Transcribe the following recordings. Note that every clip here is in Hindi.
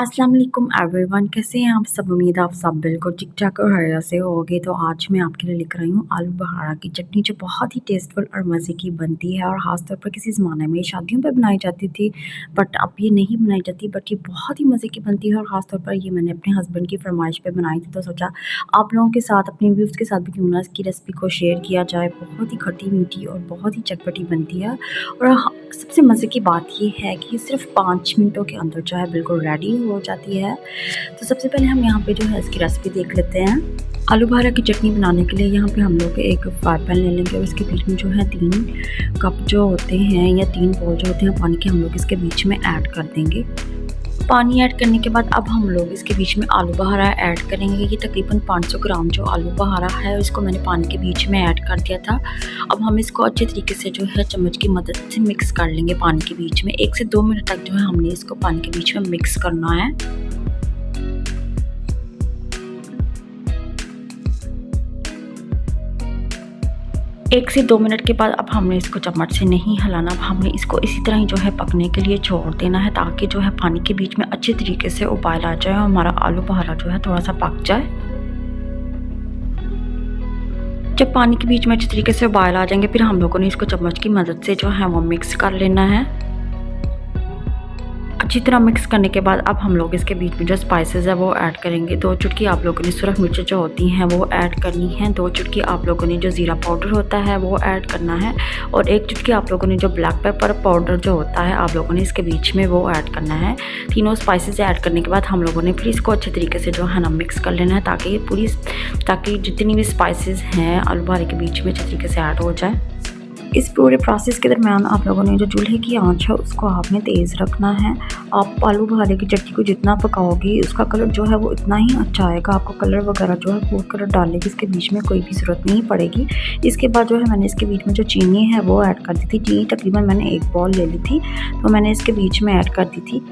अस्सलाम वालेकुम एवरीवन, कैसे हैं आप सब। उम्मीद है आप सब बिल्कुल ठीक ठाक और हरिया से होगे। तो आज मैं आपके लिए लेकर आई हूँ आलू बहारा की चटनी, जो बहुत ही टेस्टफुल और मज़े की बनती है और ख़ास तौर पर किसी ज़माने में शादियों पे बनाई जाती थी, बट अब ये नहीं बनाई जाती। बट ये बहुत ही मज़े की बनती है और ख़ास तौर पर ये मैंने अपने हस्बैंड की फरमाइश पर बनाई थी, तो सोचा आप लोगों के साथ, अपने व्यूज़ के साथ भी क्यों ना इसकी रेसिपी को शेयर किया जाए। बहुत ही खट्टी मीठी और बहुत ही चटपटी बनती है। और सबसे मज़े की बात ये है कि सिर्फ 5 मिनटों के अंदर जो है बिल्कुल रेडी हो जाती है। तो सबसे पहले हम यहाँ पे जो है इसकी रेसिपी देख लेते हैं। आलू बहारा की चटनी बनाने के लिए यहाँ पे हम लोग एक फ्राई पैन ले लेंगे और इसके बीच में जो है 3 कप जो होते हैं या 3 बोल जो होते हैं पानी के, हम लोग इसके बीच में ऐड कर देंगे। पानी ऐड करने के बाद अब हम लोग इसके बीच में आलू बहारा ऐड करेंगे। ये तकरीबन 500 ग्राम जो आलू बहारा है, इसको मैंने पानी के बीच में ऐड कर दिया था। अब हम इसको अच्छे तरीके से जो है चम्मच की मदद से मिक्स कर लेंगे पानी के बीच में। 1 से 2 मिनट तक जो है हमने इसको पानी के बीच में मिक्स करना है। 1 से 2 मिनट के बाद अब हमने इसको चम्मच से नहीं हिलाना। अब हमने इसको इसी तरह ही जो है पकने के लिए छोड़ देना है, ताकि जो है पानी के बीच में अच्छे तरीके से उबाल आ जाए और हमारा आलू बहारा जो है थोड़ा सा पक जाए। जब पानी के बीच में अच्छे तरीके से उबाल आ जाएंगे, फिर हम लोगों ने इसको चम्मच की मदद से जो है वो मिक्स कर लेना है। अच्छी तरह मिक्स करने के बाद अब हम लोग इसके बीच में जो स्पाइसेस है वो ऐड करेंगे। 2 चुटकी आप लोगों ने सुरख मिर्च जो होती हैं वो ऐड करनी है। 2 चुटकी आप लोगों ने जो ज़ीरा पाउडर होता है वो ऐड करना है। और 1 चुटकी आप लोगों ने जो ब्लैक पेपर पाउडर जो होता है आप लोगों ने इसके बीच में वो ऐड करना है। तीनों स्पाइसेस ऐड करने के बाद हम लोगों ने फिर इसको अच्छे तरीके से जो है ना मिक्स कर लेना है, ताकि जितनी भी स्पाइसेस हैं आलू बहारे के बीच में अच्छे तरीके से ऐड हो जाए। इस पूरे प्रोसेस के दरमियान आप लोगों ने जो चूल्हे की आंच है उसको आपने तेज़ रखना है। आप आलू बहारे की चटनी को जितना पकाओगे उसका कलर जो है वो इतना ही अच्छा आएगा। आपको कलर वगैरह जो है फूड कलर डालने की इसके बीच में कोई भी ज़रूरत नहीं पड़ेगी। इसके बाद जो है मैंने इसके बीच में जो चीनी है वो ऐड कर दी थी। चीनी तकरीबन मैंने 1 बॉल ले ली थी, तो मैंने इसके बीच में ऐड कर दी थी।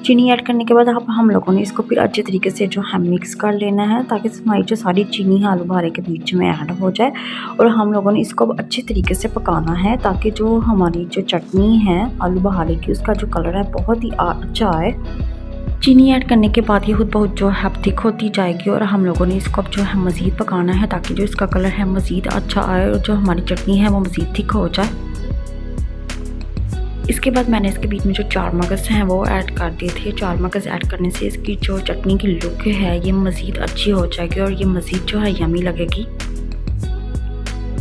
चीनी ऐड करने के बाद अब हम लोगों ने इसको फिर अच्छे तरीके से जो है मिक्स कर लेना है, ताकि हमारी जो सारी चीनी है आलू बहारे के बीच में ऐड हो जाए। और हम लोगों ने इसको अच्छे तरीके से पकाना है, ताकि जो हमारी जो चटनी है आलू बहारे की उसका जो कलर है बहुत ही अच्छा आए। चीनी ऐड करने के बाद ये खुद बहुत जो है थिक होती जाएगी और हम लोगों ने इसको अब जो है मज़ीद पकाना है, ताकि जो इसका कलर है मज़ीद अच्छा आए और जो हमारी चटनी है वो मज़ीद थिक हो जाए। इसके बाद मैंने इसके बीच में जो 4 मगज़ हैं वो ऐड कर दिए थे। 4 मगज़ ऐड करने से इसकी जो चटनी की लुक है ये मज़ीद अच्छी हो जाएगी और ये मज़ीद जो है यमी लगेगी।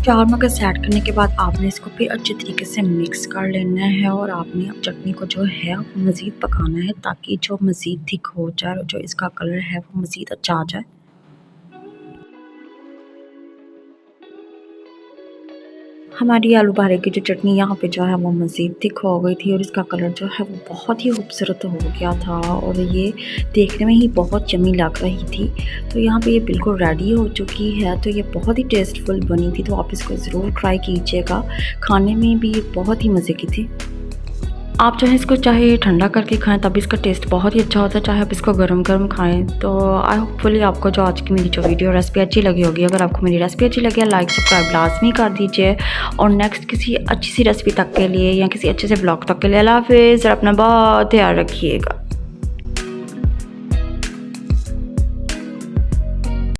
4 मगज़ ऐड करने के बाद आपने इसको फिर अच्छे तरीके से मिक्स कर लेना है और आपने चटनी को जो है मज़ीद पकाना है, ताकि जो मज़ीद थिक हो जाए और जो इसका कलर है वो मज़ीद अच्छा आ जाए। हमारी आलू बहारे की जो चटनी यहाँ पे जो है वो मज़ीद थिक हो गई थी और इसका कलर जो है वो बहुत ही खूबसूरत हो गया था और ये देखने में ही बहुत यम्मी लग रही थी। तो यहाँ पे ये बिल्कुल रेडी हो चुकी है। तो ये बहुत ही टेस्टफुल बनी थी, तो आप इसको ज़रूर ट्राई कीजिएगा। खाने में भी ये बहुत ही मज़े की थी। आप चाहे इसको चाहे ठंडा करके खाएं तब इसका टेस्ट बहुत ही अच्छा होता है, चाहे आप इसको गरम गरम खाएं। तो आई होपफुली आपको जो आज की मेरी जो वीडियो रेसिपी अच्छी लगी होगी। अगर आपको मेरी रेसिपी अच्छी लगी है लाइक सब्सक्राइब लाजमी कर दीजिए। और नेक्स्ट किसी अच्छी सी रेसिपी तक के लिए या किसी अच्छे से ब्लॉग तक के लिए अल्लाह हाफिज़। अपना बहुत ध्यान रखिएगा।